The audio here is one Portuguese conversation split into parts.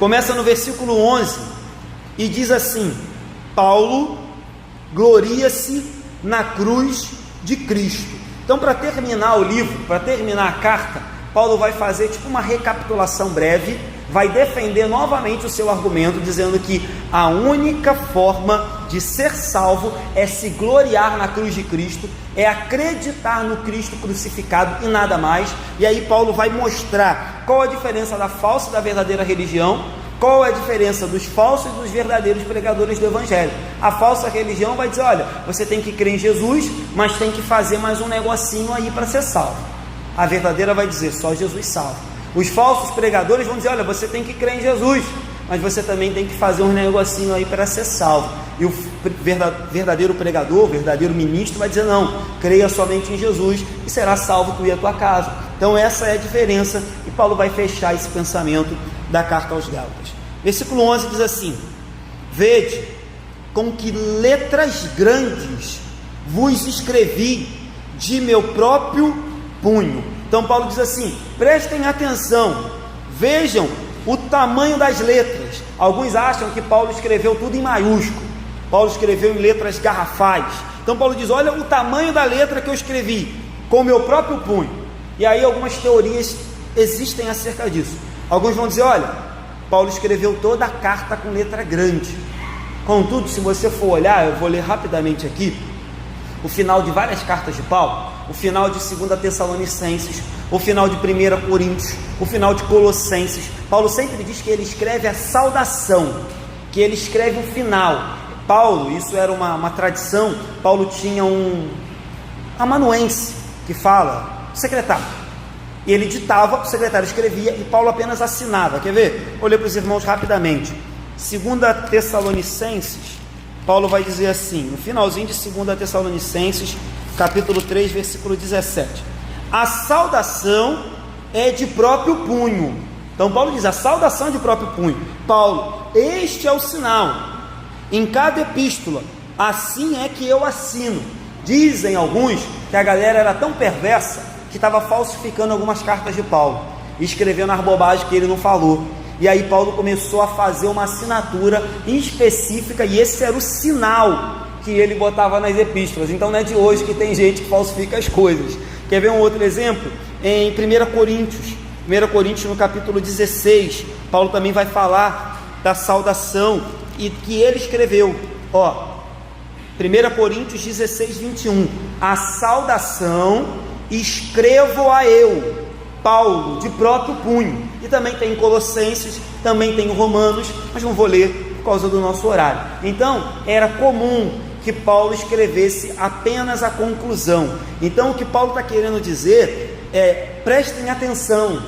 Começa no versículo 11 e diz assim: Paulo gloria-se na cruz de Cristo. Então, para terminar o livro, para terminar a carta, Paulo vai fazer tipo uma recapitulação breve, vai defender novamente o seu argumento, dizendo que a única forma de ser salvo é se gloriar na cruz de Cristo, é acreditar no Cristo crucificado e nada mais. E aí Paulo vai mostrar qual a diferença da falsa e da verdadeira religião, qual é a diferença dos falsos e dos verdadeiros pregadores do Evangelho. A falsa religião vai dizer: olha, você tem que crer em Jesus, mas tem que fazer mais um negocinho aí para ser salvo. A verdadeira vai dizer: só Jesus salva. Os falsos pregadores vão dizer: olha, você tem que crer em Jesus, mas você também tem que fazer um negocinho aí para ser salvo. E o verdadeiro pregador, o verdadeiro ministro vai dizer: não, creia somente em Jesus e será salvo tu e a tua casa. Então essa é a diferença, e Paulo vai fechar esse pensamento da carta aos Gálatas. Versículo 11 diz assim: vede com que letras grandes vos escrevi de meu próprio punho. Então Paulo diz assim: prestem atenção, vejam o tamanho das letras. Alguns acham que Paulo escreveu tudo em maiúsculo, Paulo escreveu em letras garrafais. Então Paulo diz: olha o tamanho da letra que eu escrevi com o meu próprio punho. E aí algumas teorias existem acerca disso. Alguns vão dizer: olha, Paulo escreveu toda a carta com letra grande. Contudo, se você for olhar, eu vou ler rapidamente aqui o final de várias cartas de Paulo, o final de 2 Tessalonicenses, o final de 1 Coríntios, o final de Colossenses. Paulo sempre diz que ele escreve a saudação, que ele escreve o final. Paulo, isso era uma tradição, Paulo tinha um amanuense que fala, secretário, e ele ditava, o secretário escrevia e Paulo apenas assinava. Quer ver? Vou ler para os irmãos rapidamente. 2 Tessalonicenses, Paulo vai dizer assim, no finalzinho de 2 Tessalonicenses, capítulo 3, versículo 17: a saudação é de próprio punho. Então Paulo diz: a saudação é de próprio punho. Paulo: este é o sinal em cada epístola, assim é que eu assino. Dizem alguns que a galera era tão perversa que estava falsificando algumas cartas de Paulo, escrevendo as bobagens que ele não falou. E aí Paulo começou a fazer uma assinatura específica, e esse era o sinal que ele botava nas epístolas. Então não é de hoje que tem gente que falsifica as coisas. Quer ver um outro exemplo? Em 1 Coríntios no capítulo 16, Paulo também vai falar da saudação e que ele escreveu, 1 Coríntios 16, 21, a saudação escrevo a eu, Paulo, de próprio punho. E também tem em Colossenses, também tem em Romanos, mas não vou ler por causa do nosso horário. Então era comum que Paulo escrevesse apenas a conclusão. Então o que Paulo está querendo dizer é: prestem atenção,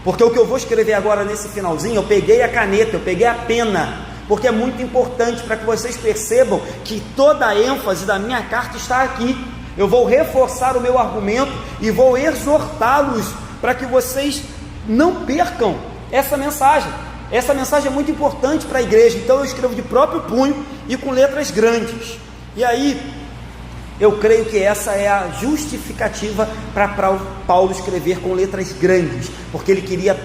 porque o que eu vou escrever agora nesse finalzinho, eu peguei a caneta, eu peguei a pena, porque é muito importante para que vocês percebam que toda a ênfase da minha carta está aqui. Eu vou reforçar o meu argumento e vou exortá-los para que vocês não percam essa mensagem. Essa mensagem é muito importante para a igreja. Então eu escrevo de próprio punho e com letras grandes. E aí eu creio que essa é a justificativa para Paulo escrever com letras grandes, porque ele queria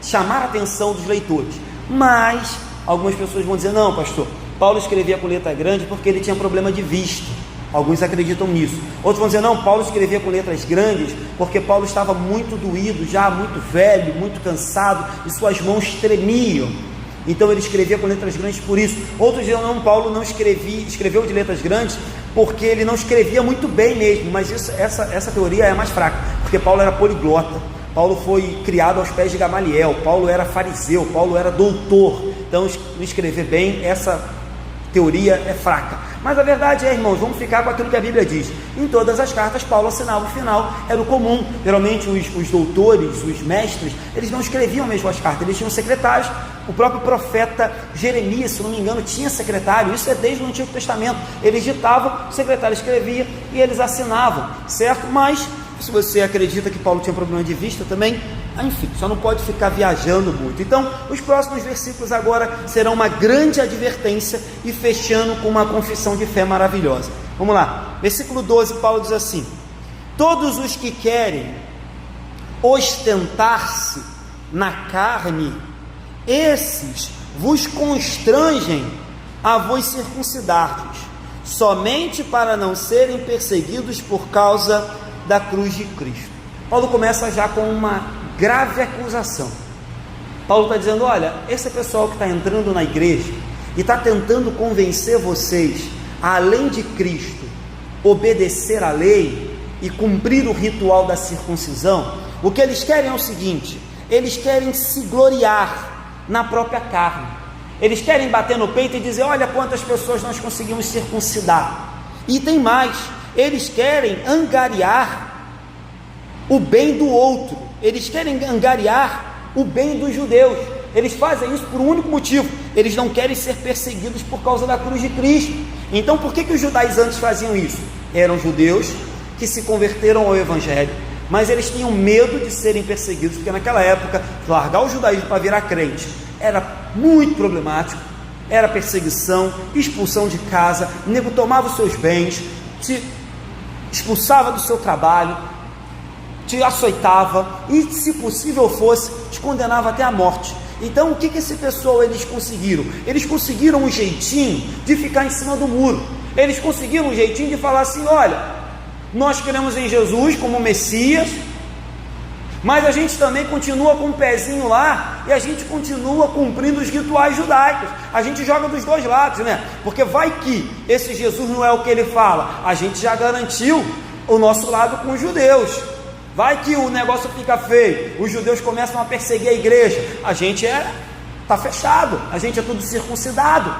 chamar a atenção dos leitores. Mas algumas pessoas vão dizer: não, pastor, Paulo escrevia com letra grande porque ele tinha problema de vista. Alguns acreditam nisso. Outros vão dizer: não, Paulo escrevia com letras grandes porque Paulo estava muito doído, já muito velho, muito cansado, e suas mãos tremiam. Então ele escrevia com letras grandes por isso. Outros dizem: não, Paulo não escreveu de letras grandes porque ele não escrevia muito bem mesmo. Mas essa teoria é mais fraca, porque Paulo era poliglota. Paulo foi criado aos pés de Gamaliel. Paulo era fariseu, Paulo era doutor. Então escrever bem, essa teoria é fraca. Mas a verdade é, irmãos, vamos ficar com aquilo que a Bíblia diz. Em todas as cartas Paulo assinava o final, era o comum. Geralmente os doutores, os mestres, eles não escreviam mesmo as cartas, eles tinham secretários. O próprio profeta Jeremias, se não me engano, tinha secretário. Isso é desde o Antigo Testamento. Eles ditavam, o secretário escrevia e eles assinavam, certo? Mas se você acredita que Paulo tinha problema de vista também, enfim, só não pode ficar viajando muito. Então os próximos versículos agora serão uma grande advertência e fechando com uma confissão de fé maravilhosa. Vamos lá, versículo 12, Paulo diz assim: todos os que querem ostentar-se na carne esses vos constrangem a vos circuncidar-vos, somente para não serem perseguidos por causa da cruz de Cristo. Paulo começa já com uma grave acusação. Paulo está dizendo: olha, esse pessoal que está entrando na igreja e está tentando convencer vocês, além de Cristo, obedecer à lei e cumprir o ritual da circuncisão, o que eles querem é o seguinte: eles querem se gloriar na própria carne, eles querem bater no peito e dizer: olha quantas pessoas nós conseguimos circuncidar. E tem mais, eles querem angariar o bem do outro, eles querem angariar o bem dos judeus. Eles fazem isso por um único motivo: eles não querem ser perseguidos por causa da cruz de Cristo. Então por que os judaizantes faziam isso? Eram judeus que se converteram ao evangelho, mas eles tinham medo de serem perseguidos, porque naquela época largar o judaísmo para virar crente era muito problemático, era perseguição, expulsão de casa, o nego tomava os seus bens, te expulsava do seu trabalho, te açoitava e, se possível fosse, te condenava até a morte. Então o que esse pessoal eles conseguiram? Eles conseguiram um jeitinho de ficar em cima do muro, eles conseguiram um jeitinho de falar assim: olha, nós cremos em Jesus como Messias, mas a gente também continua com um pezinho lá, e a gente continua cumprindo os rituais judaicos. A gente joga dos dois lados, né? Porque vai que esse Jesus não é o que ele fala, a gente já garantiu o nosso lado com os judeus. Vai que o negócio fica feio, os judeus começam a perseguir a igreja, a gente está fechado, a gente é tudo circuncidado.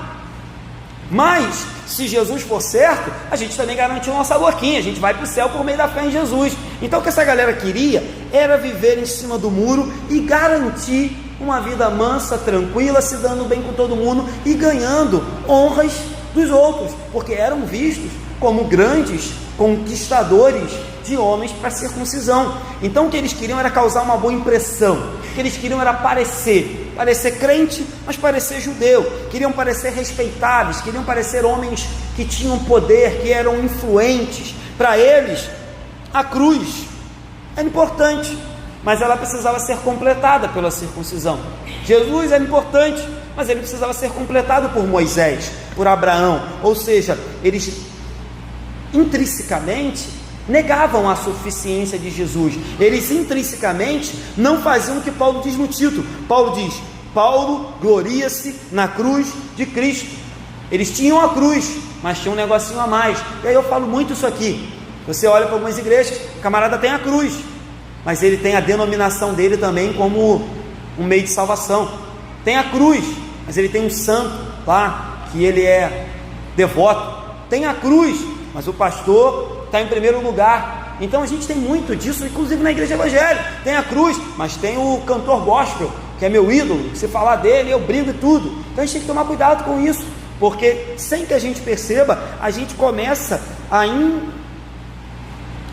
Mas se Jesus for certo, a gente também garantiu nossa boquinha, a gente vai para o céu por meio da fé em Jesus. Então o que essa galera queria era viver em cima do muro e garantir uma vida mansa, tranquila, se dando bem com todo mundo e ganhando honras dos outros, porque eram vistos como grandes conquistadores de homens para a circuncisão. Então o que eles queriam era causar uma boa impressão, o que eles queriam era parecer crente, mas parecer judeu, queriam parecer respeitáveis, queriam parecer homens que tinham poder, que eram influentes. Para eles a cruz era importante, mas ela precisava ser completada pela circuncisão. Jesus era importante, mas ele precisava ser completado por Moisés, por Abraão. Ou seja, eles intrinsecamente negavam a suficiência de Jesus, eles intrinsecamente não faziam o que Paulo diz no título. Paulo diz: Paulo gloria-se na cruz de Cristo. Eles tinham a cruz, mas tinham um negocinho a mais. E aí eu falo muito isso aqui. Você olha para algumas igrejas, o camarada tem a cruz, mas ele tem a denominação dele também como um meio de salvação. Tem a cruz, mas ele tem um santo lá, que ele é devoto. Tem a cruz, mas o pastor está em primeiro lugar. Então a gente tem muito disso, inclusive na igreja evangélica. Tem a cruz, mas tem o cantor gospel, que é meu ídolo, se falar dele eu brigo e tudo. Então a gente tem que tomar cuidado com isso, porque sem que a gente perceba, a gente começa a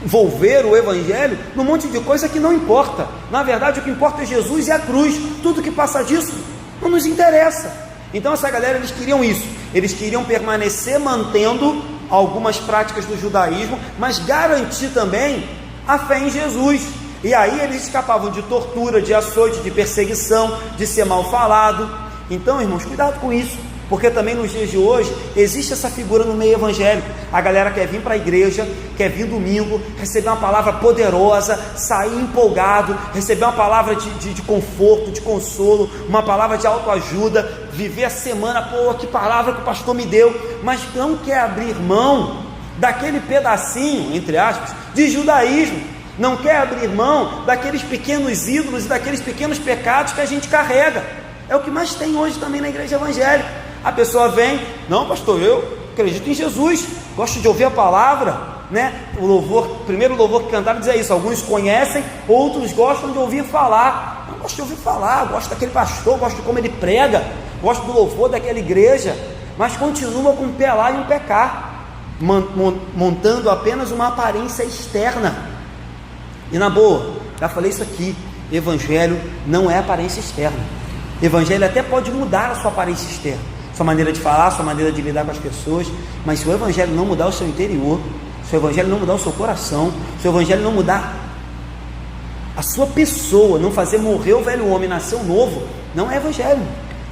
envolver o evangelho num monte de coisa que não importa. Na verdade o que importa é Jesus e a cruz. Tudo que passa disso não nos interessa. Então essa galera, eles queriam isso, eles queriam permanecer mantendo algumas práticas do judaísmo, mas garantir também a fé em Jesus. E aí eles escapavam de tortura, de açoite, de perseguição, de ser mal falado. Então, irmãos, cuidado com isso, porque também nos dias de hoje existe essa figura no meio evangélico. A galera quer vir para a igreja, quer vir domingo, receber uma palavra poderosa, sair empolgado, receber uma palavra de conforto, de consolo, uma palavra de autoajuda, viver a semana: pô, que palavra que o pastor me deu, mas não quer abrir mão daquele pedacinho, entre aspas, de judaísmo, não quer abrir mão daqueles pequenos ídolos e daqueles pequenos pecados que a gente carrega. É o que mais tem hoje também na igreja evangélica. A pessoa vem: não, pastor, eu acredito em Jesus, gosto de ouvir a palavra, né? O primeiro louvor que cantaram dizia isso: alguns conhecem, outros gostam de ouvir falar. Não, gosto de ouvir falar, gosto daquele pastor, gosto de como ele prega, gosto do louvor daquela igreja, mas continua com um pé lá e um pé cá, montando apenas uma aparência externa. E na boa, já falei isso aqui, evangelho não é aparência externa. Evangelho até pode mudar a sua aparência externa, sua maneira de falar, sua maneira de lidar com as pessoas, mas se o evangelho não mudar o seu interior, se o evangelho não mudar o seu coração, se o evangelho não mudar a sua pessoa, não fazer morrer o velho homem, nascer um novo, não é evangelho,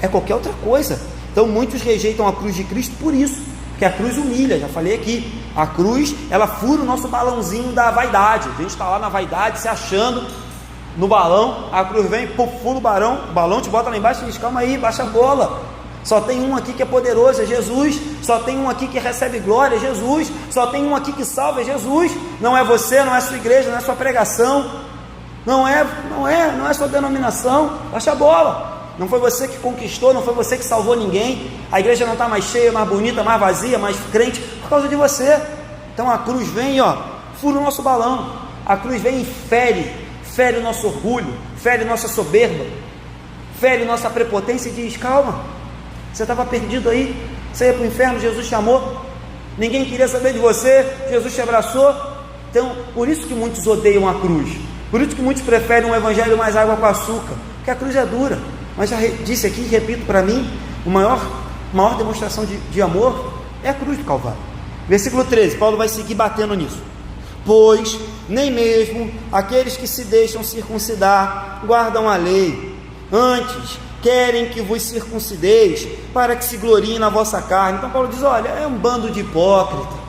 é qualquer outra coisa. Então muitos rejeitam a cruz de Cristo por isso, porque a cruz humilha, já falei aqui, a cruz, ela fura o nosso balãozinho da vaidade, a gente está lá na vaidade, se achando no balão, a cruz vem, fura o balão te bota lá embaixo e diz, calma aí, baixa a bola, só tem um aqui que é poderoso, é Jesus, só tem um aqui que recebe glória, é Jesus, só tem um aqui que salva, é Jesus, não é você, não é sua igreja, não é sua pregação, não é sua denominação, baixa a bola. Não foi você que conquistou, não foi você que salvou ninguém, a igreja não está mais cheia, mais bonita, mais vazia, mais crente, por causa de você. Então a cruz vem, fura o nosso balão, a cruz vem e fere o nosso orgulho, fere nossa soberba, fere nossa prepotência e diz, calma, você estava perdido aí, você ia para o inferno, Jesus te amou, ninguém queria saber de você, Jesus te abraçou. Então, por isso que muitos odeiam a cruz, por isso que muitos preferem um evangelho mais água com açúcar, porque a cruz é dura. Mas já disse aqui, repito, para mim, a maior demonstração de amor é a cruz do Calvário. Versículo 13, Paulo vai seguir batendo nisso. Pois nem mesmo aqueles que se deixam circuncidar guardam a lei, antes querem que vos circuncideis, para que se gloriem na vossa carne. Então Paulo diz, olha, é um bando de hipócritas,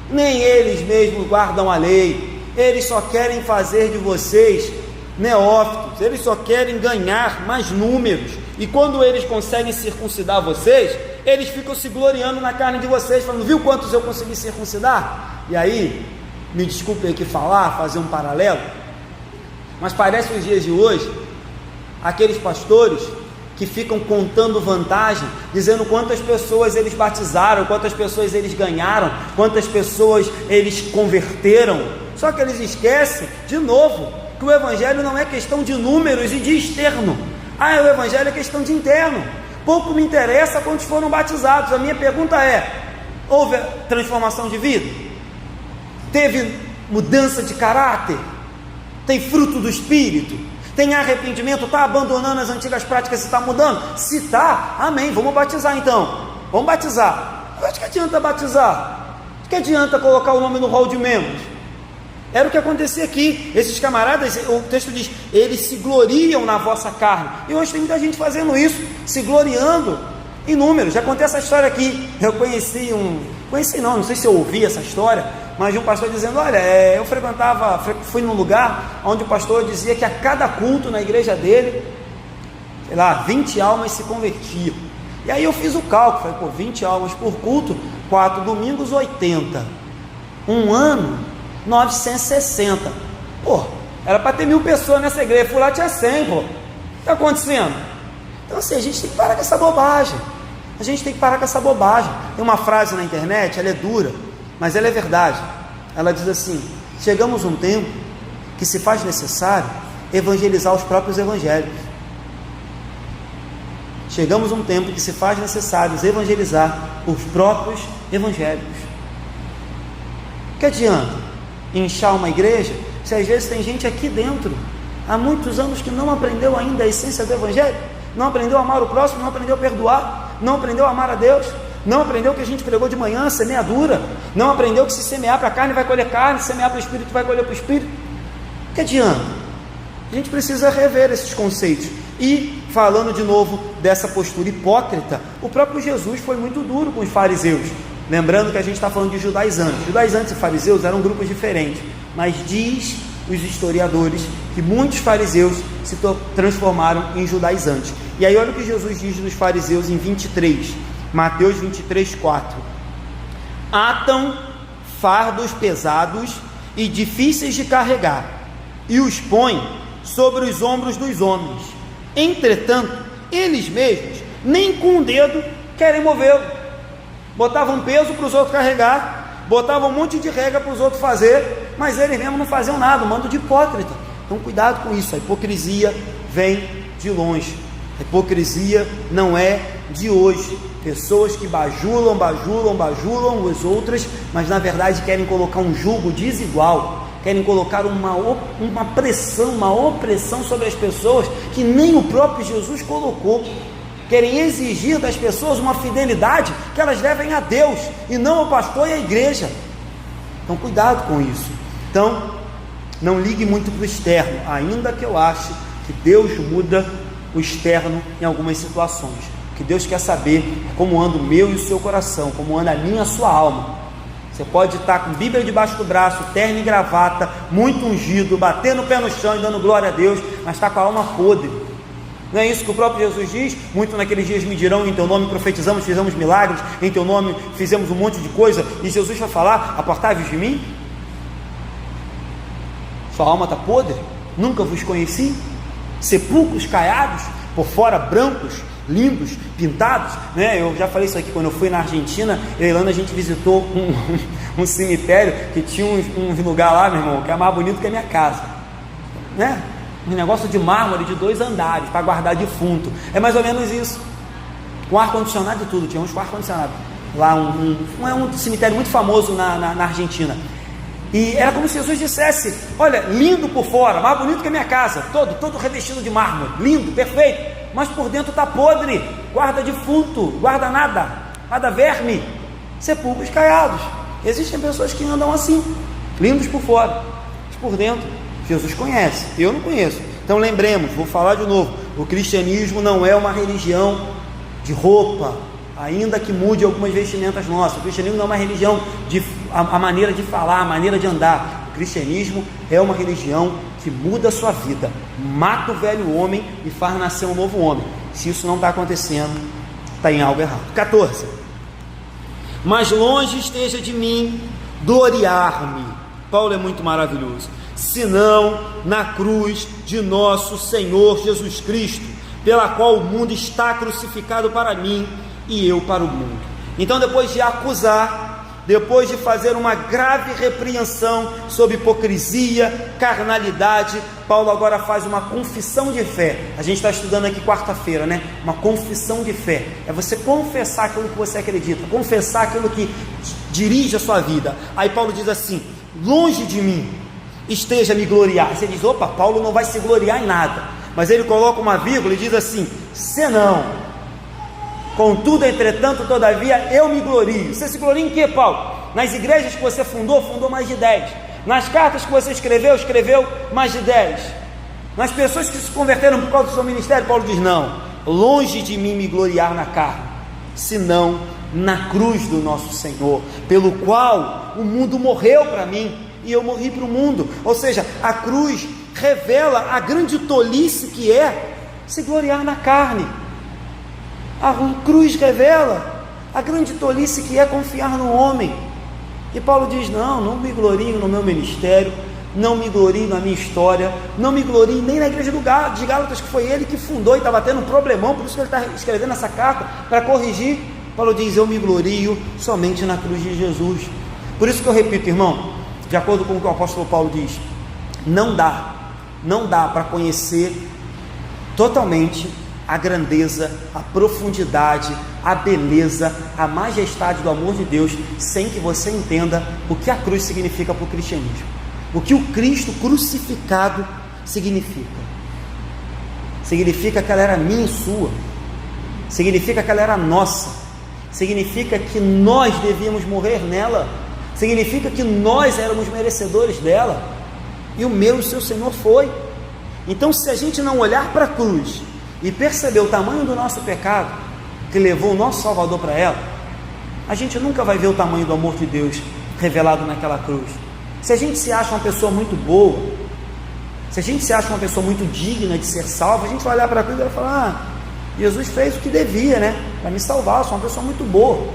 nem eles mesmos guardam a lei, eles só querem fazer de vocês neófitos, eles só querem ganhar mais números, e quando eles conseguem circuncidar vocês, eles ficam se gloriando na carne de vocês, falando, viu quantos eu consegui circuncidar? E aí, me desculpem aqui fazer um paralelo, mas parece os dias de hoje, aqueles pastores que ficam contando vantagem, dizendo quantas pessoas eles batizaram, quantas pessoas eles ganharam, quantas pessoas eles converteram, só que eles esquecem, de novo, que o evangelho não é questão de números e de externo, o evangelho é questão de interno. Pouco me interessa quantos foram batizados, a minha pergunta é, houve transformação de vida? Teve mudança de caráter? Tem fruto do Espírito? Tem arrependimento? Está abandonando as antigas práticas e está mudando? Se está, amém, vamos batizar então, vamos batizar. Mas que adianta batizar? Que adianta colocar o nome no rol de membros? Era o que acontecia aqui, esses camaradas, o texto diz, eles se gloriam na vossa carne, e hoje tem muita gente fazendo isso, se gloriando em números. Já contei essa história aqui, eu não sei se eu ouvi essa história, mas de um pastor dizendo, olha, eu fui num lugar onde o pastor dizia que a cada culto na igreja dele, 20 almas se convertiam, e aí eu fiz o cálculo, falei, 20 almas por culto, 4 domingos, 80, um ano, 960, era para ter 1000 pessoas nessa igreja, fui lá, tinha 100, o que está acontecendo? Então assim, a gente tem que parar com essa bobagem, tem uma frase na internet, ela é dura, mas ela é verdade, ela diz assim, chegamos a um tempo que se faz necessário evangelizar os próprios evangelhos, que adianta inchar uma igreja, se às vezes tem gente aqui dentro, há muitos anos que não aprendeu ainda a essência do evangelho, não aprendeu a amar o próximo, não aprendeu a perdoar, não aprendeu a amar a Deus, não aprendeu que a gente pregou de manhã, semeadura, não aprendeu que se semear para a carne vai colher carne, se semear para o Espírito vai colher para o Espírito. Que adianta? A gente precisa rever esses conceitos. E falando de novo dessa postura hipócrita, o próprio Jesus foi muito duro com os fariseus. Lembrando que a gente está falando de judaizantes. Judaizantes e fariseus eram grupos diferentes, mas diz os historiadores que muitos fariseus se transformaram em judaizantes. E aí olha o que Jesus diz dos fariseus em 23, Mateus 23, 4. Atam fardos pesados e difíceis de carregar, e os põem sobre os ombros dos homens. Entretanto, eles mesmos nem com o dedo querem movê-lo. Botavam peso para os outros carregar, botavam um monte de regra para os outros fazer, mas eles mesmos não faziam nada, um bando de hipócrita. Então cuidado com isso, a hipocrisia vem de longe, a hipocrisia não é de hoje. Pessoas que bajulam as outras, mas na verdade querem colocar um jugo desigual, querem colocar uma pressão, uma opressão sobre as pessoas que nem o próprio Jesus colocou. Querem exigir das pessoas uma fidelidade que elas devem a Deus e não ao pastor e à igreja. Então cuidado com isso. Então não ligue muito para o externo, ainda que eu ache que Deus muda o externo em algumas situações. O que Deus quer saber é como anda o meu e o seu coração, como anda a minha e a sua alma. Você pode estar com Bíblia debaixo do braço, terno e gravata, muito ungido, batendo o pé no chão e dando glória a Deus, mas está com a alma podre. Não é isso que o próprio Jesus diz? Muito naqueles dias me dirão, em teu nome profetizamos, fizemos milagres, em teu nome fizemos um monte de coisa, e Jesus vai falar, apartai-vos de mim? Sua alma está podre? Nunca vos conheci? Sepulcros caiados, por fora brancos, lindos, pintados, né? Eu já falei isso aqui quando eu fui na Argentina. Eu e a Ilana, a gente visitou um cemitério que tinha um lugar lá, meu irmão, que é mais bonito que a minha casa, né? Um negócio de mármore de 2 andares para guardar defunto. É mais ou menos isso, com ar-condicionado e tudo. Tinha uns com ar-condicionado lá, um cemitério muito famoso na Argentina. E era como se Jesus dissesse: olha, lindo por fora, mais bonito que a minha casa, todo revestido de mármore, lindo, perfeito, mas por dentro está podre, guarda defunto, guarda nada verme, sepulcros caiados. Existem pessoas que andam assim, lindos por fora, mas por dentro Jesus conhece, eu não conheço. Então lembremos, vou falar de novo, o cristianismo não é uma religião de roupa, ainda que mude algumas vestimentas nossas. O cristianismo não é uma religião de a maneira de falar, a maneira de andar. O cristianismo é uma religião que muda a sua vida, mata o velho homem e faz nascer um novo homem. Se isso não está acontecendo, está em algo errado. 14. Mas longe esteja de mim gloriar-me. Paulo é muito maravilhoso. Senão na cruz de nosso Senhor Jesus Cristo, pela qual o mundo está crucificado para mim e eu para o mundo. Então, depois de acusar, depois de fazer uma grave repreensão sobre hipocrisia, carnalidade, Paulo agora faz uma confissão de fé. A gente está estudando aqui quarta-feira, né? Uma confissão de fé é você confessar aquilo que você acredita, confessar aquilo que dirige a sua vida. Aí Paulo diz assim: longe de mim esteja me gloriar. Você diz: opa, Paulo não vai se gloriar em nada, mas ele coloca uma vírgula e diz assim: senão, contudo, entretanto, todavia, eu me glorio. Você se gloria em quê, Paulo? Nas igrejas que você fundou mais de 10. Nas cartas que você escreveu mais de 10. Nas pessoas que se converteram por causa do seu ministério, Paulo diz: não, longe de mim me gloriar na carne, senão na cruz do nosso Senhor, pelo qual o mundo morreu para mim e eu morri para o mundo. Ou seja, a cruz revela a grande tolice que é se gloriar na carne. A cruz revela a grande tolice que é confiar no homem. E Paulo diz: não me glorio no meu ministério, não me glorio na minha história, não me glorio nem na igreja de Gálatas, que foi ele que fundou e estava tendo um problemão, por isso que ele está escrevendo essa carta, para corrigir. Paulo diz: eu me glorio somente na cruz de Jesus. Por isso que eu repito, irmão, de acordo com o que o apóstolo Paulo diz, não dá para conhecer totalmente a grandeza, a profundidade, a beleza, a majestade do amor de Deus, sem que você entenda o que a cruz significa para o cristianismo, o que o Cristo crucificado significa. Significa que ela era minha e sua, significa que ela era nossa, significa que nós devíamos morrer nela, significa que nós éramos merecedores dela, e o meu e o seu Senhor foi. Então, se a gente não olhar para a cruz e perceber o tamanho do nosso pecado, que levou o nosso Salvador para ela, a gente nunca vai ver o tamanho do amor de Deus revelado naquela cruz. Se a gente se acha uma pessoa muito boa, se a gente se acha uma pessoa muito digna de ser salva, a gente vai olhar para a cruz e vai falar: Jesus fez o que devia, né, para me salvar, eu sou uma pessoa muito boa.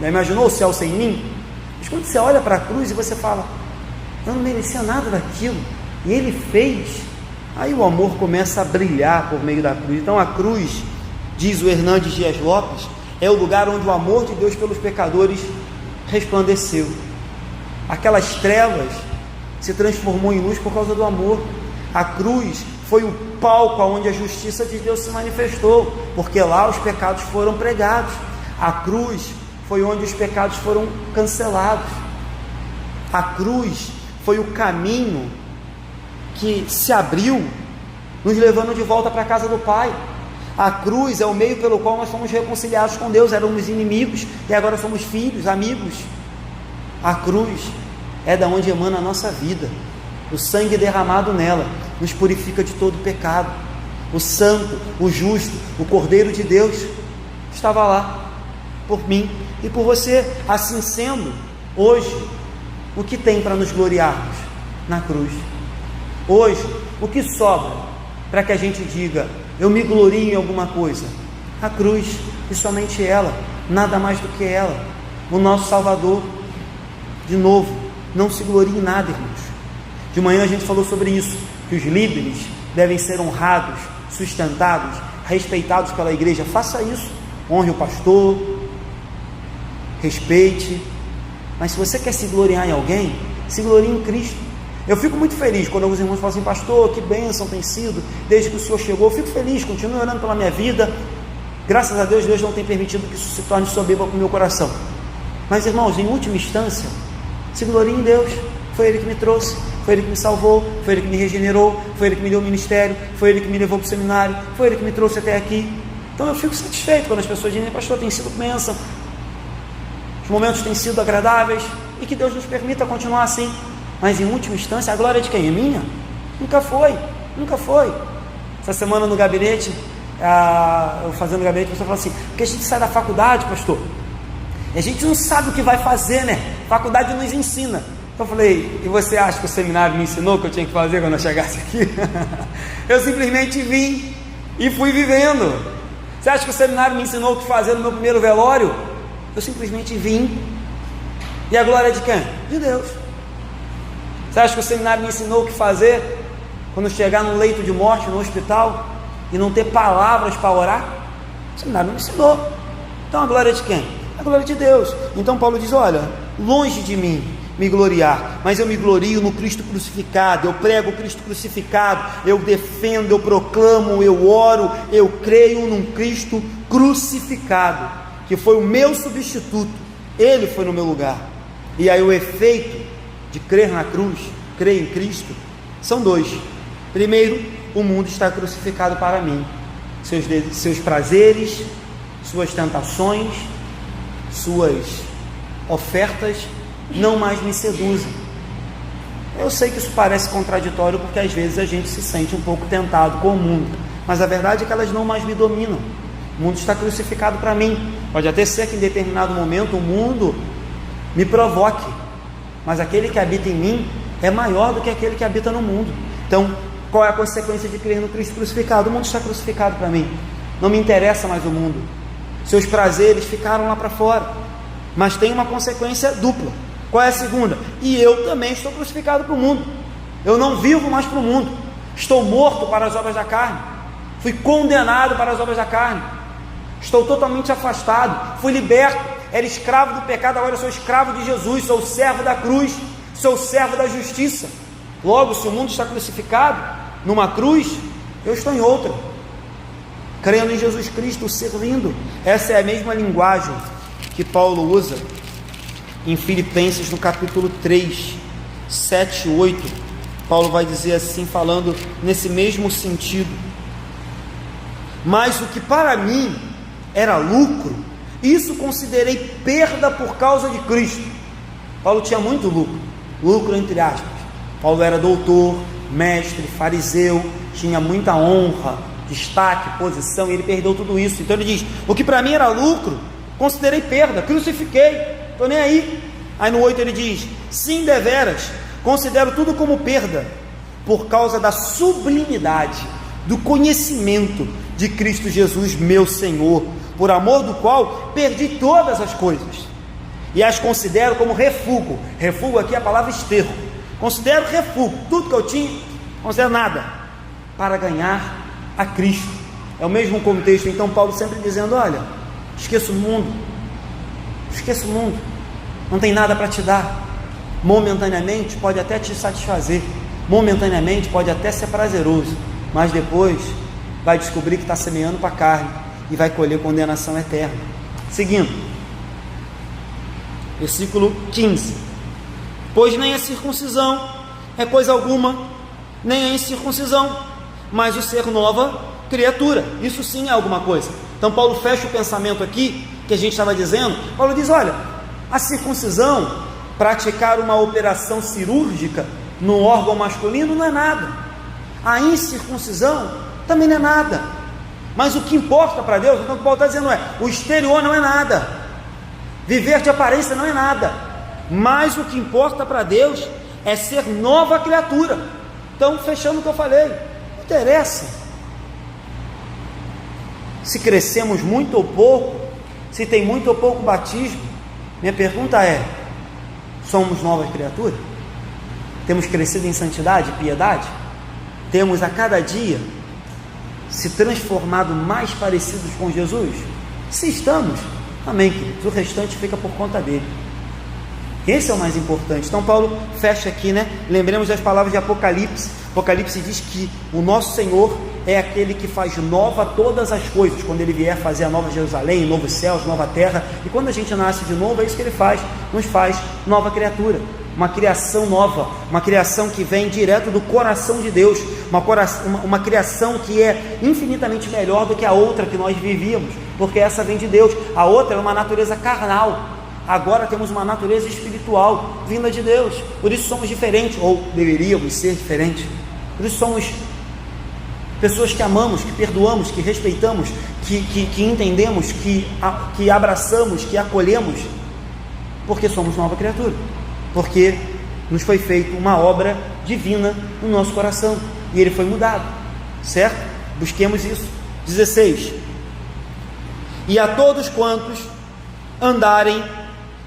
Já imaginou o céu sem mim? Mas quando você olha para a cruz e você fala: eu não merecia nada daquilo, e Ele fez. Aí o amor começa a brilhar por meio da cruz. Então a cruz, diz o Hernandes Dias Lopes, é o lugar onde o amor de Deus pelos pecadores resplandeceu. Aquelas trevas se transformou em luz por causa do amor. A cruz foi o palco onde a justiça de Deus se manifestou, porque lá os pecados foram pregados. A cruz foi onde os pecados foram cancelados. A cruz foi o caminho que se abriu, nos levando de volta para a casa do Pai. A cruz é o meio pelo qual nós fomos reconciliados com Deus. Éramos inimigos e agora somos filhos, amigos. A cruz é da onde emana a nossa vida. O sangue derramado nela nos purifica de todo pecado. o santo, o justo, o Cordeiro de Deus, estava lá, por mim e por você. Assim sendo, hoje, o que tem para nos gloriarmos? Na cruz. Hoje, o que sobra para que a gente diga, eu me glorio em alguma coisa? A cruz, e somente ela, nada mais do que ela, o nosso Salvador. De novo, não se glorie em nada, irmãos. De manhã a gente falou sobre isso, que os líderes devem ser honrados, sustentados, respeitados pela igreja. Faça isso, honre o pastor, respeite, mas se você quer se gloriar em alguém, se glorie em Cristo. Eu fico muito feliz quando alguns irmãos falam assim, pastor, que bênção tem sido, desde que o Senhor chegou. Eu fico feliz, continuo orando pela minha vida, graças a Deus, Deus não tem permitido que isso se torne soberba para o meu coração. Mas irmãos, em última instância, se glorie em Deus. Foi Ele que me trouxe, foi Ele que me salvou, foi Ele que me regenerou, foi Ele que me deu o ministério, foi Ele que me levou para o seminário, foi Ele que me trouxe até aqui. Então eu fico satisfeito quando as pessoas dizem, pastor, tem sido bênção, os momentos têm sido agradáveis, e que Deus nos permita continuar assim. Mas em última instância, a glória de quem? É minha? Nunca foi, nunca foi. Essa semana no gabinete, eu fazendo o gabinete, a pessoa fala assim, porque a gente sai da faculdade, pastor, e a gente não sabe o que vai fazer, né? A faculdade nos ensina. Então eu falei, e você acha que o seminário me ensinou o que eu tinha que fazer quando eu chegasse aqui? Eu simplesmente vim e fui vivendo. Você acha que o seminário me ensinou o que fazer no meu primeiro velório? Eu simplesmente vim. E a glória é de quem? De Deus. Você acha que o seminário me ensinou o que fazer quando chegar no leito de morte, no hospital, e não ter palavras para orar? O seminário não me ensinou. Então a glória é de quem? A glória é de Deus. Então Paulo diz, olha, longe de mim me gloriar, mas eu me glorio no Cristo crucificado, eu prego o Cristo crucificado, eu defendo, eu proclamo, eu oro, eu creio num Cristo crucificado, que foi o meu substituto, Ele foi no meu lugar. E aí o efeito de crer na cruz, crer em Cristo, são dois. Primeiro, o mundo está crucificado para mim, seus prazeres, suas tentações, suas ofertas não mais me seduzem. Eu sei que isso parece contraditório, porque às vezes a gente se sente um pouco tentado com o mundo, mas a verdade é que elas não mais me dominam. O mundo está crucificado para mim. Pode até ser que em determinado momento o mundo me provoque, mas aquele que habita em mim é maior do que aquele que habita no mundo. Então, qual é a consequência de crer no Cristo crucificado? O mundo está crucificado para mim, não me interessa mais o mundo, seus prazeres ficaram lá para fora, mas tem uma consequência dupla. Qual é a segunda? E eu também estou crucificado para o mundo. Eu não vivo mais para o mundo, estou morto para as obras da carne, fui condenado para as obras da carne, estou totalmente afastado, fui liberto, era escravo do pecado, agora eu sou escravo de Jesus, sou servo da cruz, sou servo da justiça. Logo, se o mundo está crucificado numa cruz, eu estou em outra, crendo em Jesus Cristo, servindo. Essa é a mesma linguagem que Paulo usa em Filipenses no capítulo 3, 7 e 8, Paulo vai dizer assim, falando nesse mesmo sentido, mas o que para mim era lucro, isso considerei perda por causa de Cristo. Paulo tinha muito lucro entre aspas. Paulo era doutor, mestre, fariseu, tinha muita honra, destaque, posição, e ele perdeu tudo isso. Então ele diz, o que para mim era lucro, considerei perda, crucifiquei, estou nem aí. Aí no 8 ele diz, sim, deveras, considero tudo como perda, por causa da sublimidade, do conhecimento de Cristo Jesus, meu Senhor, por amor do qual perdi todas as coisas, e as considero como refúgio. Refúgio aqui é a palavra esterco. Considero refúgio, tudo que eu tinha, considero nada, para ganhar a Cristo. É o mesmo contexto. Então Paulo sempre dizendo, olha, esqueça o mundo, não tem nada para te dar. Momentaneamente pode até te satisfazer, momentaneamente pode até ser prazeroso, mas depois vai descobrir que está semeando para a carne e vai colher condenação eterna. Seguindo, versículo 15, pois nem a circuncisão é coisa alguma, nem a incircuncisão, mas o ser nova criatura, isso sim é alguma coisa. Então Paulo fecha o pensamento aqui, que a gente estava dizendo. Paulo diz, olha, a circuncisão, praticar uma operação cirúrgica no órgão masculino não é nada. A incircuncisão também não é nada. Mas o que importa para Deus, então o que Paulo está dizendo o exterior não é nada, viver de aparência não é nada, mas o que importa para Deus é ser nova criatura. Então, fechando o que eu falei, não interessa se crescemos muito ou pouco, se tem muito ou pouco batismo. Minha pergunta é: somos novas criaturas? Temos crescido em santidade e piedade? Temos a cada dia se transformado mais parecidos com Jesus? Se estamos, amém, queridos, o restante fica por conta dele. Esse é o mais importante. Então Paulo fecha aqui, lembremos das palavras de Apocalipse. Apocalipse diz que o nosso Senhor é aquele que faz nova todas as coisas, quando Ele vier fazer a nova Jerusalém, novos céus, nova terra. E quando a gente nasce de novo, é isso que Ele faz, nos faz nova criatura, uma criação nova, uma criação que vem direto do coração de Deus, uma criação que é infinitamente melhor do que a outra que nós vivíamos, porque essa vem de Deus. A outra é uma natureza carnal, agora temos uma natureza espiritual vinda de Deus. Por isso somos diferentes, ou deveríamos ser diferentes. Por isso somos pessoas que amamos, que perdoamos, que respeitamos, que entendemos, que abraçamos, que acolhemos, porque somos nova criatura, porque nos foi feita uma obra divina no nosso coração, e ele foi mudado, certo? Busquemos isso. 16: e a todos quantos andarem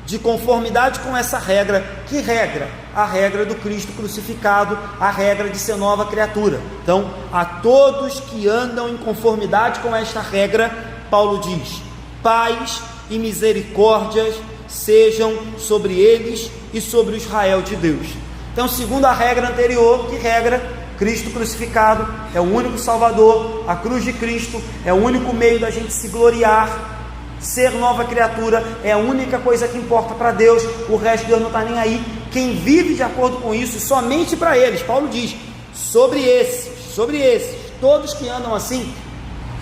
de conformidade com essa regra. Que regra? A regra do Cristo crucificado, a regra de ser nova criatura. Então, a todos que andam em conformidade com esta regra, Paulo diz: paz e misericórdias sejam sobre eles e sobre o Israel de Deus. Então, segundo a regra anterior, que regra? Cristo crucificado é o único Salvador, a cruz de Cristo é o único meio da gente se gloriar. Ser nova criatura é a única coisa que importa para Deus, o resto Deus não está nem aí. Quem vive de acordo com isso, somente para eles, Paulo diz, sobre esses, todos que andam assim,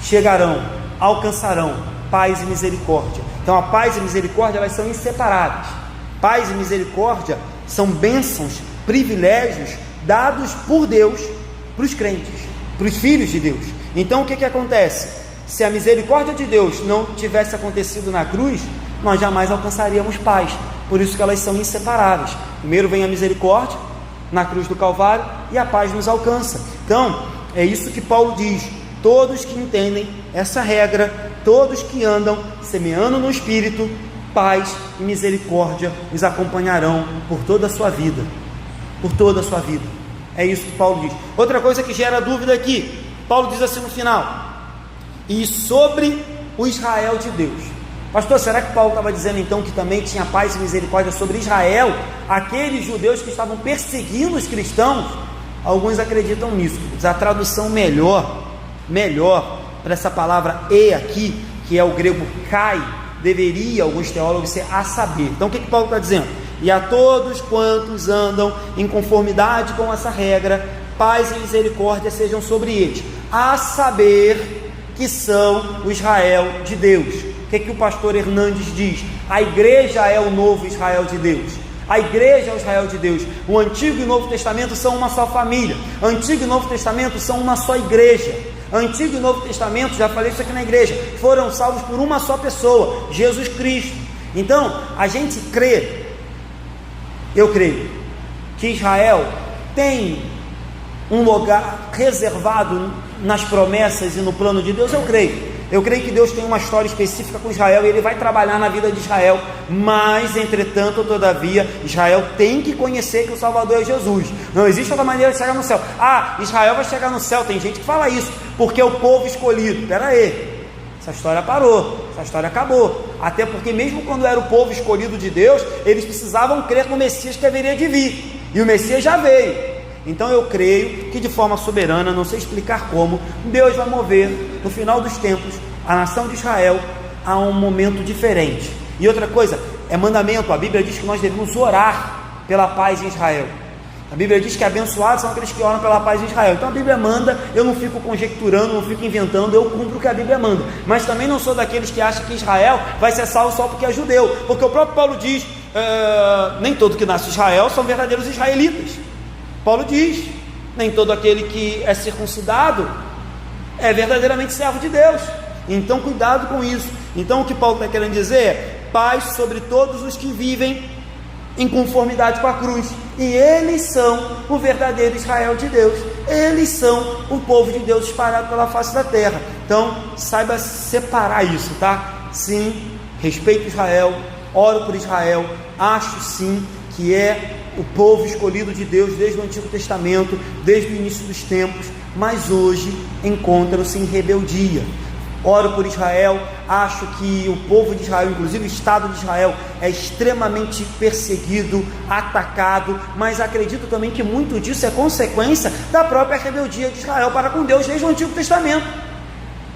chegarão, alcançarão paz e misericórdia. Então a paz e misericórdia, elas são inseparáveis. Paz e misericórdia são bênçãos, privilégios dados por Deus para os crentes, para os filhos de Deus. Então o que acontece? Se a misericórdia de Deus não tivesse acontecido na cruz, nós jamais alcançaríamos paz. Por isso que elas são inseparáveis. Primeiro vem a misericórdia na cruz do Calvário e a paz nos alcança. Então, é isso que Paulo diz: todos que entendem essa regra, todos que andam semeando no Espírito, paz e misericórdia os acompanharão por toda a sua vida. Por toda a sua vida. É isso que Paulo diz. Outra coisa que gera dúvida aqui, Paulo diz assim no final: e sobre o Israel de Deus. Pastor, será que Paulo estava dizendo então que também tinha paz e misericórdia sobre Israel, aqueles judeus que estavam perseguindo os cristãos? Alguns acreditam nisso. A tradução melhor para essa palavra e aqui, que é o grego kai, deveria, alguns teólogos, ser a saber. Então o que Paulo está dizendo? E a todos quantos andam em conformidade com essa regra, paz e misericórdia sejam sobre eles, a saber que são o Israel de Deus. O que o pastor Hernandes diz? A igreja é o novo Israel de Deus. A igreja é o Israel de Deus. O Antigo e o Novo Testamento são uma só família. Antigo e Novo Testamento são uma só igreja. Antigo e Novo Testamento, já falei isso aqui na igreja, foram salvos por uma só pessoa, Jesus Cristo. Então, a gente crê, eu creio, que Israel tem um lugar reservado nas promessas e no plano de Deus. Eu creio que Deus tem uma história específica com Israel e Ele vai trabalhar na vida de Israel, mas entretanto, todavia, Israel tem que conhecer que o Salvador é Jesus. Não existe outra maneira de chegar no céu. Israel vai chegar no céu, tem gente que fala isso, porque é o povo escolhido. Espera aí, essa história parou, essa história acabou. Até porque mesmo quando era o povo escolhido de Deus, eles precisavam crer no Messias que haveria de vir, e o Messias já veio. Então eu creio que de forma soberana, não sei explicar como, Deus vai mover no final dos tempos a nação de Israel a um momento diferente. E outra coisa, é mandamento, a Bíblia diz que nós devemos orar pela paz em Israel. A Bíblia diz que abençoados são aqueles que oram pela paz em Israel. Então a Bíblia manda, eu não fico conjecturando, não fico inventando, eu cumpro o que a Bíblia manda. Mas também não sou daqueles que acham que Israel vai ser salvo só porque é judeu, porque o próprio Paulo diz, nem todo que nasce em Israel são verdadeiros israelitas. Paulo diz, nem todo aquele que é circuncidado é verdadeiramente servo de Deus. Então cuidado com isso. Então o que Paulo está querendo dizer é: paz sobre todos os que vivem em conformidade com a cruz, e eles são o verdadeiro Israel de Deus, eles são o povo de Deus espalhado pela face da terra. Então saiba separar isso, tá? Sim, respeito Israel, oro por Israel, acho sim que é o povo escolhido de Deus desde o Antigo Testamento, desde o início dos tempos, mas hoje encontram-se em rebeldia. Oro por Israel, acho que o povo de Israel, inclusive o Estado de Israel, é extremamente perseguido, atacado, mas acredito também que muito disso é consequência da própria rebeldia de Israel para com Deus desde o Antigo Testamento.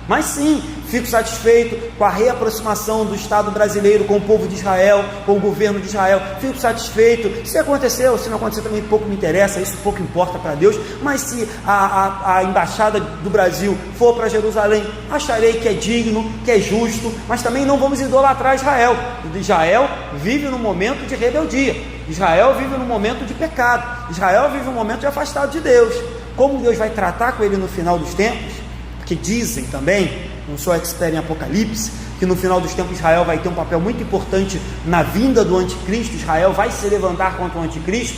Mas sim, fico satisfeito com a reaproximação do Estado brasileiro com o povo de Israel, com o governo de Israel. Fico satisfeito. Se aconteceu, se não aconteceu também pouco me interessa, isso pouco importa para Deus. Mas se a embaixada do Brasil for para Jerusalém, acharei que é digno, que é justo, mas também não vamos idolatrar Israel. Israel vive num momento de rebeldia, Israel vive num momento de pecado, Israel vive um momento de afastado de Deus. Como Deus vai tratar com ele no final dos tempos? Que dizem também, não sou expert em Apocalipse, que no final dos tempos Israel vai ter um papel muito importante na vinda do anticristo. Israel vai se levantar contra o anticristo.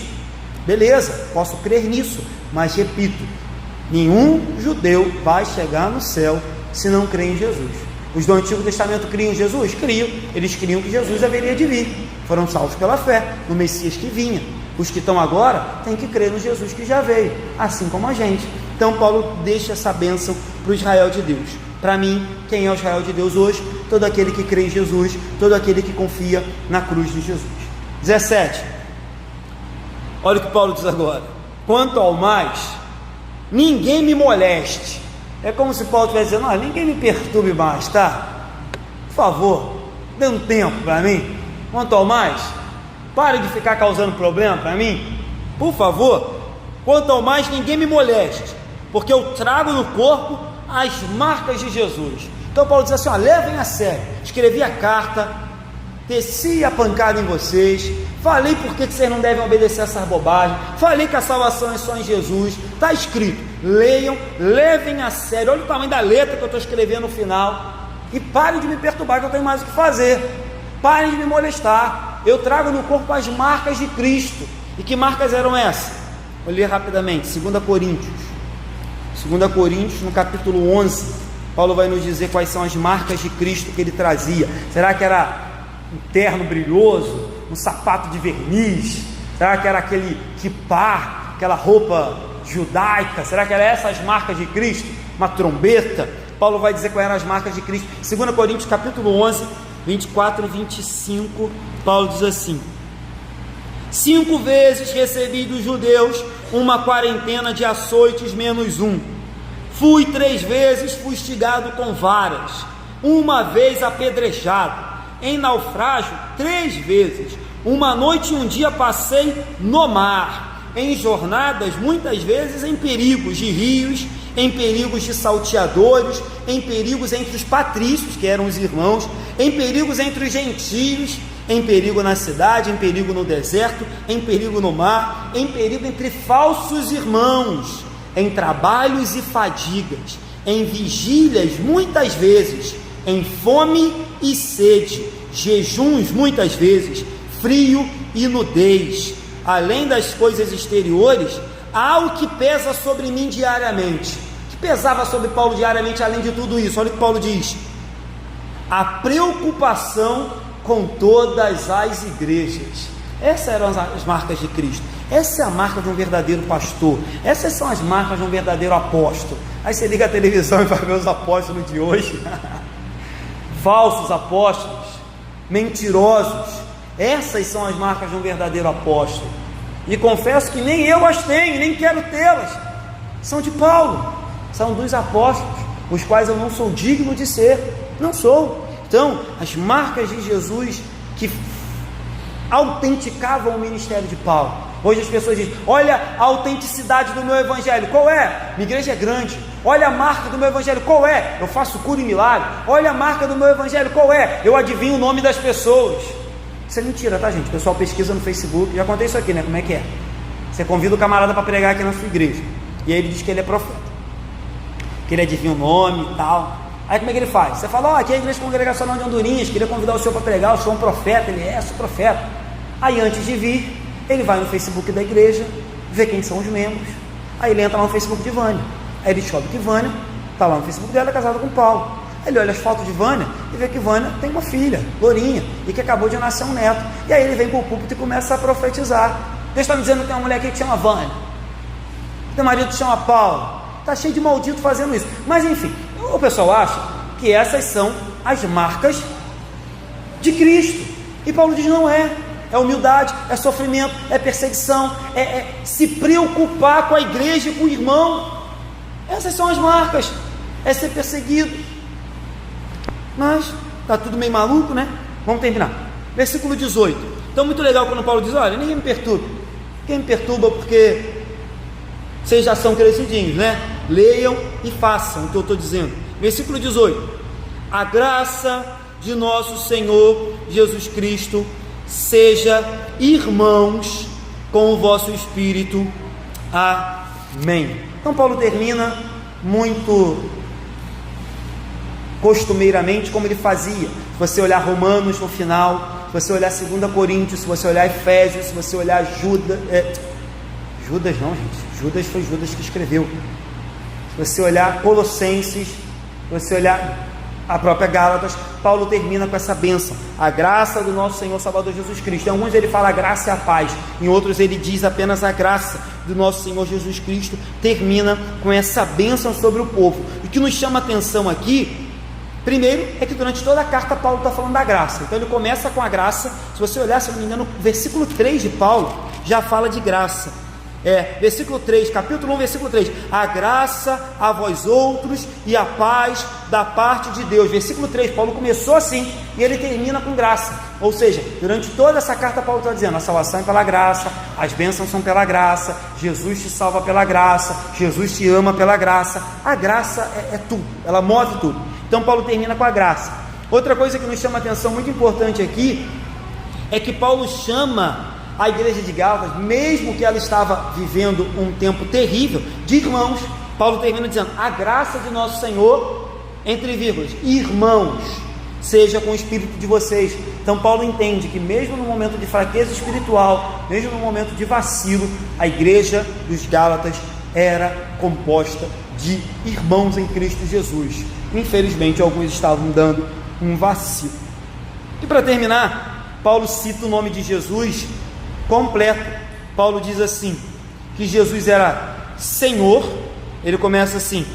Beleza, posso crer nisso, mas repito, nenhum judeu vai chegar no céu se não crer em Jesus. Os do Antigo Testamento criam em Jesus? Criam, eles criam que Jesus haveria de vir, foram salvos pela fé no Messias que vinha. Os que estão agora têm que crer no Jesus que já veio, assim como a gente. Então Paulo deixa essa bênção para o Israel de Deus. Para mim, quem é o Israel de Deus hoje? Todo aquele que crê em Jesus, todo aquele que confia na cruz de Jesus. 17. Olha o que Paulo diz agora: quanto ao mais, ninguém me moleste. É como se Paulo estivesse dizendo: não, ninguém me perturbe mais, tá? Por favor, dê um tempo para mim. Quanto ao mais, pare de ficar causando problema para mim, por favor. Quanto ao mais, ninguém me moleste, porque eu trago no corpo as marcas de Jesus. Então Paulo diz assim: ó, levem a sério. Escrevi a carta, desci a pancada em vocês, falei por que vocês não devem obedecer essas bobagens, falei que a salvação é só em Jesus, está escrito. Leiam, levem a sério. Olha o tamanho da letra que eu estou escrevendo no final, e parem de me perturbar, que eu tenho mais o que fazer. Parem de me molestar. Eu trago no corpo as marcas de Cristo. E que marcas eram essas? Vou ler rapidamente, 2 Coríntios, no capítulo 11, Paulo vai nos dizer quais são as marcas de Cristo que ele trazia. Será que era um terno brilhoso, um sapato de verniz? Será que era aquele kippah, aquela roupa judaica? Será que eram essas marcas de Cristo? Uma trombeta? Paulo vai dizer quais eram as marcas de Cristo. 2 Coríntios capítulo 11, 24 e 25, Paulo diz assim: 5 vezes recebi dos judeus uma quarentena de açoites menos um. Fui 3 vezes fustigado com varas, 1 vez apedrejado, em naufrágio 3 vezes, 1 noite e 1 dia passei no mar, em jornadas muitas vezes em perigos de rios, em perigos de salteadores, em perigos entre os patrícios, que eram os irmãos, em perigos entre os gentios, em perigo na cidade, em perigo no deserto, em perigo no mar, em perigo entre falsos irmãos, em trabalhos e fadigas, em vigílias muitas vezes, em fome e sede, jejuns muitas vezes, frio e nudez. Além das coisas exteriores, há o que pesa sobre mim diariamente. O que pesava sobre Paulo diariamente, além de tudo isso? Olha o que Paulo diz: a preocupação com todas as igrejas. Essas eram as marcas de Cristo. Essa é a marca de um verdadeiro pastor. Essas são as marcas de um verdadeiro apóstolo. Aí você liga a televisão e vai ver os apóstolos de hoje. Falsos apóstolos, mentirosos. Essas são as marcas de um verdadeiro apóstolo. E confesso que nem eu as tenho, nem quero tê-las. São de Paulo, são dos apóstolos, os quais eu não sou digno de ser. Não sou. Então, as marcas de Jesus que autenticavam o ministério de Paulo. Hoje as pessoas dizem: olha a autenticidade do meu evangelho. Qual é? Minha igreja é grande. Olha a marca do meu evangelho. Qual é? Eu faço cura e milagre. Olha a marca do meu evangelho. Qual é? Eu adivinho o nome das pessoas. Isso é mentira, tá, gente? O pessoal pesquisa no Facebook. Já contei isso aqui, né? Como é que é? Você convida o camarada para pregar aqui na sua igreja, e aí ele diz que ele é profeta. que ele adivinha o nome e tal. Aí como é que ele faz? Você fala, aqui é a Igreja Congregacional de Andorinhas, queria convidar o senhor para pregar, o senhor é um profeta. Ele é, sou profeta. Aí antes de vir, ele vai no Facebook da igreja, vê quem são os membros, aí ele entra lá no Facebook de Vânia, aí ele descobre que Vânia está lá no Facebook dela, é casada com Paulo. Aí ele olha as fotos de Vânia e vê que Vânia tem uma filha, Lourinha, e que acabou de nascer um neto. E aí ele vem para o púlpito e começa a profetizar. Deus está me dizendo que tem uma mulher aqui que chama Vânia, teu marido que chama Paulo, está cheio de maldito fazendo isso. Mas enfim, o pessoal acha que essas são as marcas de Cristo, e Paulo diz, não é. É humildade, é sofrimento, é perseguição, é se preocupar com a igreja e com o irmão. Essas são as marcas, é ser perseguido. Mas está tudo meio maluco, né? Vamos terminar. Versículo 18. Então, muito legal quando Paulo diz, olha, ninguém me perturba. Quem me perturba porque vocês já são crescidinhos, né? Leiam e façam o que eu estou dizendo. Versículo 18. A graça de nosso Senhor Jesus Cristo seja irmãos com o vosso espírito. Amém. Então Paulo termina muito costumeiramente como ele fazia. Se você olhar Romanos no final, se você olhar 2 Coríntios, se você olhar Efésios, se você olhar Judas não, gente, Judas foi Judas que escreveu. Se você olhar Colossenses, se você olhar a própria Gálatas, Paulo termina com essa bênção, a graça do nosso Senhor Salvador Jesus Cristo. Em alguns ele fala a graça e a paz, em outros ele diz apenas a graça do nosso Senhor Jesus Cristo. Termina com essa bênção sobre o povo. O que nos chama a atenção aqui, primeiro, é que durante toda a carta Paulo está falando da graça. Então ele começa com a graça. Se você olhar, se não me engano, o versículo 3 de Paulo já fala de graça. Versículo 3, capítulo 1, versículo 3, a graça a vós outros e a paz da parte de Deus. Versículo 3, Paulo começou assim e ele termina com graça. Ou seja, durante toda essa carta Paulo está dizendo, a salvação é pela graça, as bênçãos são pela graça, Jesus te salva pela graça, Jesus te ama pela graça. A graça é tudo, ela move tudo. Então Paulo termina com a graça. Outra coisa que nos chama a atenção muito importante aqui é que Paulo chama a igreja de Gálatas, mesmo que ela estava vivendo um tempo terrível, de irmãos. Paulo termina dizendo, a graça de nosso Senhor, entre vírgulas, irmãos, seja com o espírito de vocês. Então Paulo entende que mesmo no momento de fraqueza espiritual, mesmo no momento de vacilo, a igreja dos Gálatas era composta de irmãos em Cristo Jesus. Infelizmente alguns estavam dando um vacilo. E para terminar, Paulo cita o nome de Jesus completo. Paulo diz assim, que Jesus era Senhor. Ele começa assim,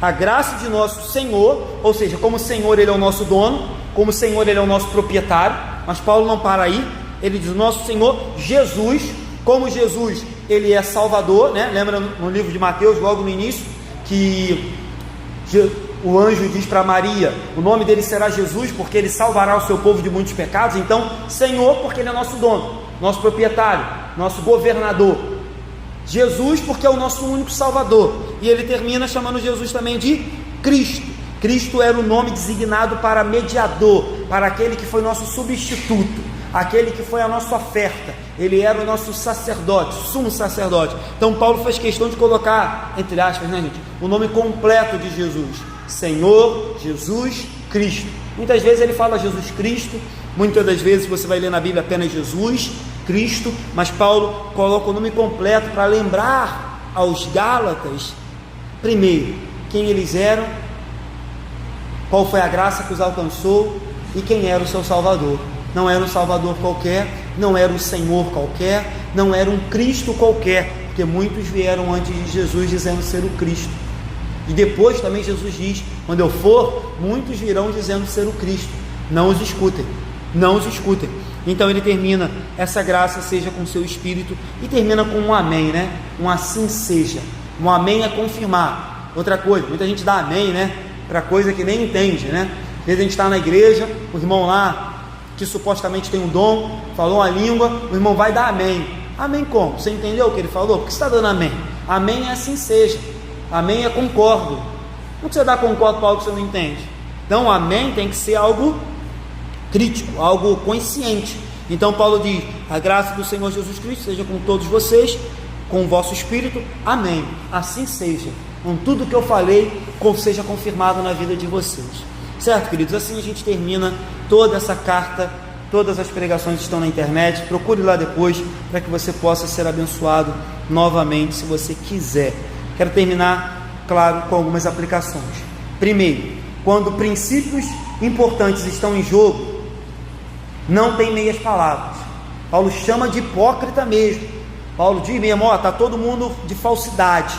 a graça de nosso Senhor, ou seja, como Senhor ele é o nosso dono, como Senhor ele é o nosso proprietário. Mas Paulo não para aí, ele diz, nosso Senhor Jesus, como Jesus ele é Salvador, né? Lembra no livro de Mateus, logo no início, que o anjo diz para Maria, o nome dele será Jesus, porque ele salvará o seu povo de muitos pecados. Então, Senhor, porque ele é nosso dono, nosso proprietário, nosso governador. Jesus, porque é o nosso único Salvador. E ele termina chamando Jesus também de Cristo. Cristo era o nome designado para mediador, para aquele que foi nosso substituto, aquele que foi a nossa oferta. Ele era o nosso sacerdote, sumo sacerdote. Então Paulo faz questão de colocar, entre aspas, né, gente, o nome completo de Jesus: Senhor Jesus Cristo. Muitas vezes ele fala Jesus Cristo, muitas das vezes você vai ler na Bíblia apenas Jesus Cristo, mas Paulo coloca o nome completo para lembrar aos Gálatas, primeiro, quem eles eram, qual foi a graça que os alcançou e quem era o seu Salvador. Não era um Salvador qualquer, não era um Senhor qualquer, não era um Cristo qualquer, porque muitos vieram antes de Jesus dizendo ser o Cristo. E depois também Jesus diz, quando eu for, muitos virão dizendo ser o Cristo. Não os escutem, não os escutem. Então ele termina, essa graça seja com o seu espírito, e termina com um amém, né? Um assim seja. Um amém é confirmar. Outra coisa, muita gente dá amém, né? Para coisa que nem entende, né? Às vezes a gente está na igreja, o irmão lá, que supostamente tem um dom, falou uma língua, o irmão vai dar amém. Amém como? Você entendeu o que ele falou? Por que você está dando amém? Amém é assim seja. Amém é concordo. Não que você dá concordo para algo que você não entende. Então amém tem que ser algo crítico, algo consciente. Então Paulo diz, a graça do Senhor Jesus Cristo seja com todos vocês, com o vosso espírito, amém, assim seja. Então tudo que eu falei seja confirmado na vida de vocês. Certo, queridos? Assim a gente termina toda essa carta. Todas as pregações estão na internet, procure lá depois, para que você possa ser abençoado novamente, se você quiser. Quero terminar, claro, com algumas aplicações. Primeiro, quando princípios importantes estão em jogo, não tem meias palavras. Paulo chama de hipócrita mesmo. Paulo diz mesmo, está todo mundo de falsidade,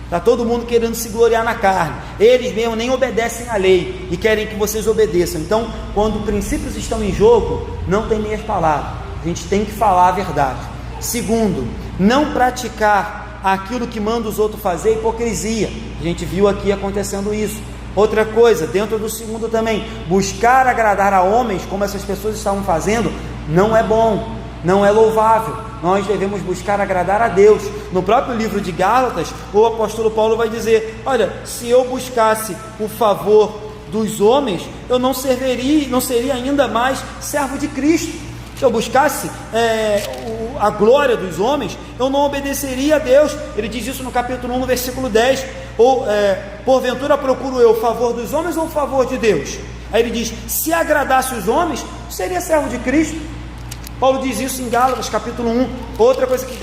está todo mundo querendo se gloriar na carne, eles mesmo nem obedecem à lei e querem que vocês obedeçam. Então, quando princípios estão em jogo, não tem meias palavras, a gente tem que falar a verdade. Segundo, não praticar aquilo que manda os outros fazer, hipocrisia. A gente viu aqui acontecendo isso. Outra coisa, dentro do segundo também, buscar agradar a homens, como essas pessoas estavam fazendo, não é bom, não é louvável. Nós devemos buscar agradar a Deus. No próprio livro de Gálatas, o apóstolo Paulo vai dizer: olha, se eu buscasse o favor dos homens, eu não seria ainda mais servo de Cristo. Se eu buscasse a glória dos homens, eu não obedeceria a Deus. Ele diz isso no capítulo 1, no versículo 10. Porventura procuro eu o favor dos homens ou o favor de Deus? Aí ele diz: se agradasse os homens, seria servo de Cristo. Paulo diz isso em Gálatas capítulo 1. Outra coisa que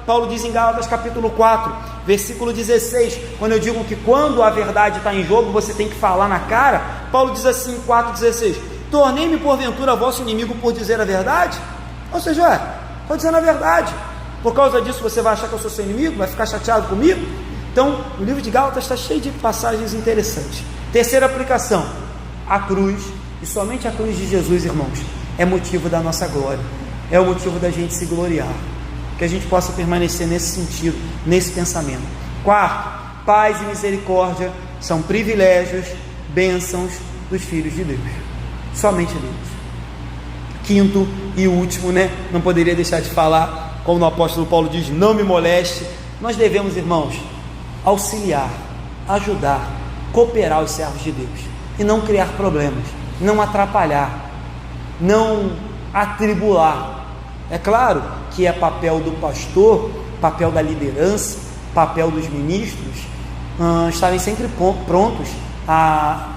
Paulo diz em Gálatas capítulo 4, versículo 16, quando eu digo que quando a verdade está em jogo, você tem que falar na cara. Paulo diz assim em 4,16: tornei-me porventura vosso inimigo por dizer a verdade? Ou seja, estou dizendo a verdade. Por causa disso você vai achar que eu sou seu inimigo? Vai ficar chateado comigo? Então, o livro de Gálatas está cheio de passagens interessantes. Terceira aplicação: a cruz, e somente a cruz de Jesus, irmãos, é motivo da nossa glória, é o motivo da gente se gloriar, que a gente possa permanecer nesse sentido, nesse pensamento. Quarto, paz e misericórdia são privilégios, bênçãos dos filhos de Deus, somente Deus. Quinto e último, não poderia deixar de falar, como o apóstolo Paulo diz: não me moleste. Nós devemos, irmãos, auxiliar, ajudar, cooperar os servos de Deus, e não criar problemas, não atrapalhar, não atribular. É claro que é papel do pastor, papel da liderança, papel dos ministros, estarem sempre prontos a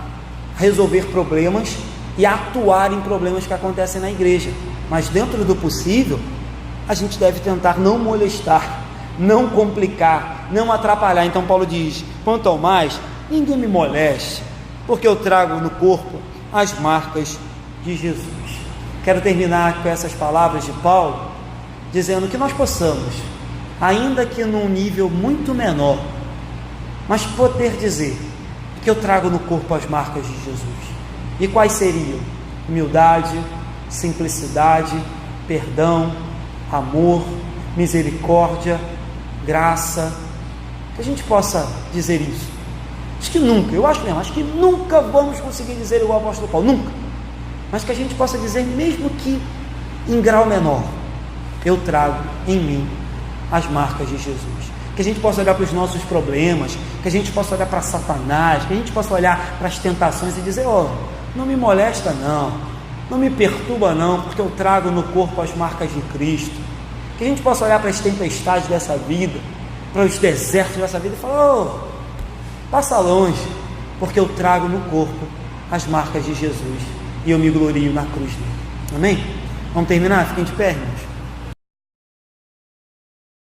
resolver problemas e a atuar em problemas que acontecem na igreja, mas dentro do possível, a gente deve tentar não molestar, não complicar, não atrapalhar. Então Paulo diz: quanto ao mais, ninguém me moleste, porque eu trago no corpo as marcas de Jesus. Quero terminar com essas palavras de Paulo, dizendo que nós possamos, ainda que num nível muito menor, mas poder dizer que eu trago no corpo as marcas de Jesus. E quais seriam? Humildade, simplicidade, perdão, amor, misericórdia, graça. Que a gente possa dizer isso. Acho que nunca vamos conseguir dizer igual o apóstolo Paulo, nunca. Mas que a gente possa dizer, mesmo que em grau menor: eu trago em mim as marcas de Jesus. Que a gente possa olhar para os nossos problemas, que a gente possa olhar para Satanás, que a gente possa olhar para as tentações e dizer: não me molesta não me perturba não, porque eu trago no corpo as marcas de Cristo. Que a gente possa olhar para as tempestades dessa vida, para os desertos dessa vida e falar: passa longe, porque eu trago no corpo as marcas de Jesus, e eu me glorio na cruz dele. Amém? Vamos terminar? Fiquem de pé, irmãos.